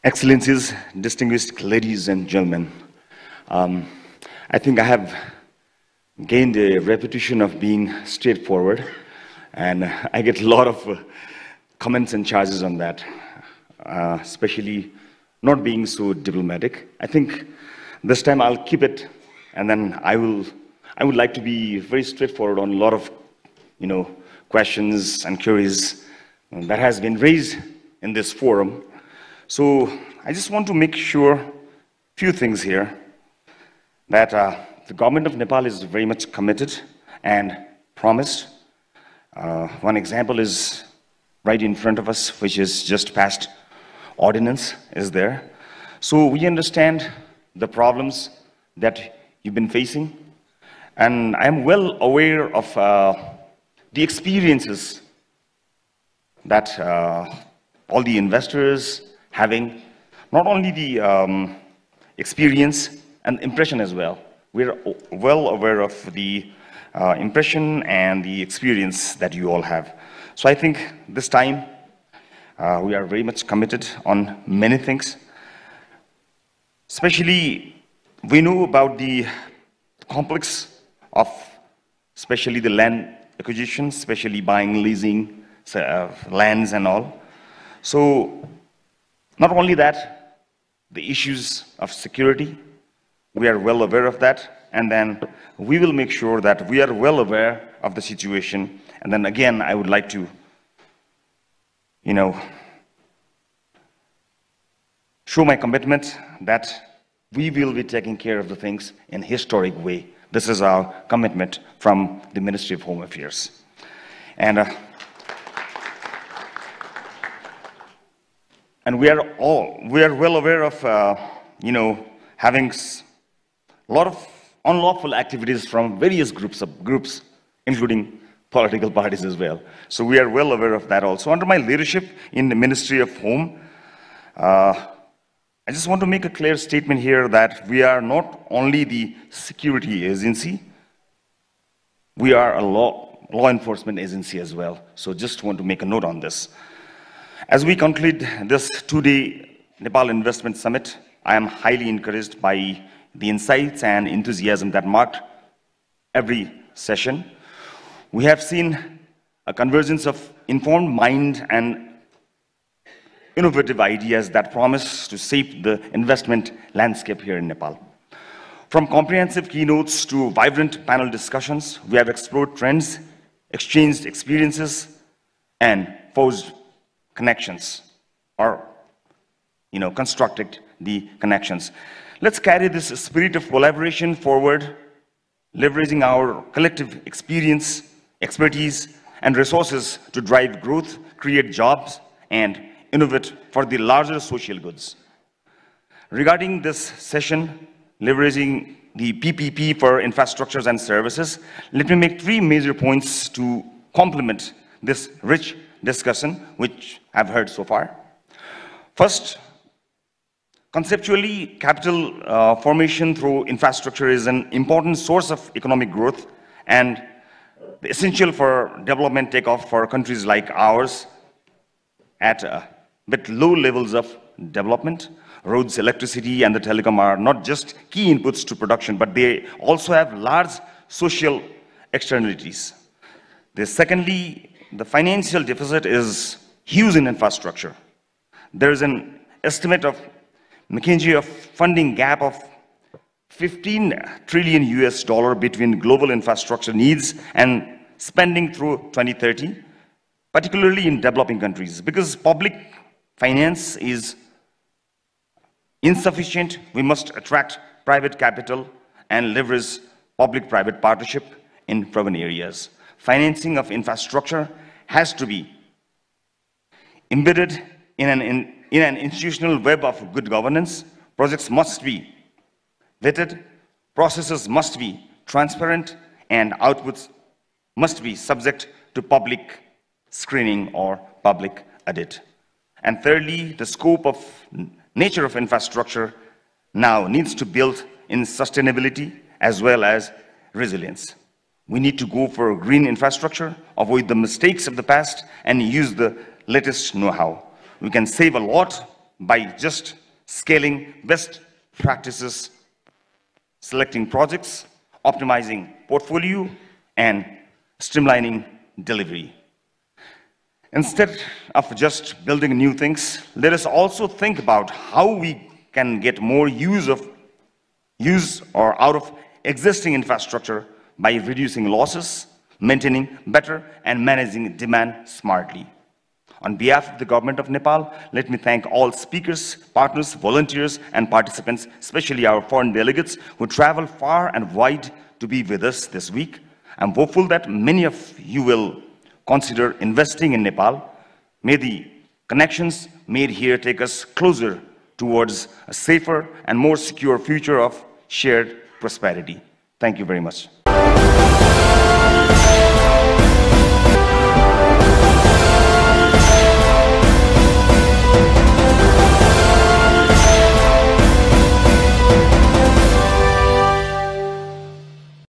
Excellencies, distinguished ladies and gentlemen, I think I have gained a reputation of being straightforward, and I get a lot of comments and charges on that, especially not being so diplomatic. I think this time I'll keep it, and then I would like to be very straightforward on a lot of, questions and queries that has been raised in this forum. So I just want to make sure a few things here, that the government of Nepal is very much committed and promised. One example is right in front of us, which is just passed ordinance is there. So we understand the problems that you've been facing, and I'm well aware of the experiences that all the investors having, not only the experience and impression as well. We're well aware of the impression and the experience that you all have. So I think this time we are very much committed on many things. Especially, we know about the complex of especially the land acquisition, especially buying, leasing lands and all. So not only that, the issues of security, we are well aware of that, and then we will make sure that we are well aware of the situation. And then again, I would like to, show my commitment that we will be taking care of the things in a historic way. This is our commitment from the Ministry of Home Affairs. And we are well aware of, having a lot of unlawful activities from various groups, including political parties as well. So we are well aware of that also. Under my leadership in the Ministry of Home, I just want to make a clear statement here that we are not only the security agency, we are a law enforcement agency as well. So just want to make a note on this. As we conclude this two-day Nepal Investment Summit, I am highly encouraged by the insights and enthusiasm that marked every session. We have seen a convergence of informed mind and innovative ideas that promise to shape the investment landscape here in Nepal. From comprehensive keynotes to vibrant panel discussions, we have explored trends, exchanged experiences, and forged connections, or constructed the connections. Let's carry this spirit of collaboration forward, leveraging our collective experience, expertise, and resources to drive growth, create jobs, and innovate for the larger social goods. Regarding this session, leveraging the PPP for infrastructures and services, let me make three major points to complement this rich discussion which I've heard so far. First, conceptually, capital formation through infrastructure is an important source of economic growth and essential for development takeoff for countries like ours with low levels of development. Roads, electricity, and the telecom are not just key inputs to production, but they also have large social externalities. Secondly, the financial deficit is huge in infrastructure. There is an estimate of McKinsey of funding gap of $15 trillion US between global infrastructure needs and spending through 2030, particularly in developing countries. Because public finance is insufficient, we must attract private capital and leverage public-private partnership in urban areas. Financing of infrastructure has to be embedded in an institutional web of good governance. Projects must be vetted, processes must be transparent, and outputs must be subject to public screening or public audit. And thirdly, the scope of nature of infrastructure now needs to build in sustainability as well as resilience. We need to go for green infrastructure, avoid the mistakes of the past, and use the latest know-how. We can save a lot by just scaling best practices, selecting projects, optimizing portfolio, and streamlining delivery. Instead of just building new things, let us also think about how we can get more use out of existing infrastructure by reducing losses, maintaining better, and managing demand smartly. On behalf of the government of Nepal, let me thank all speakers, partners, volunteers, and participants, especially our foreign delegates who travel far and wide to be with us this week. I'm hopeful that many of you will consider investing in Nepal. May the connections made here take us closer towards a safer and more secure future of shared prosperity. Thank you very much.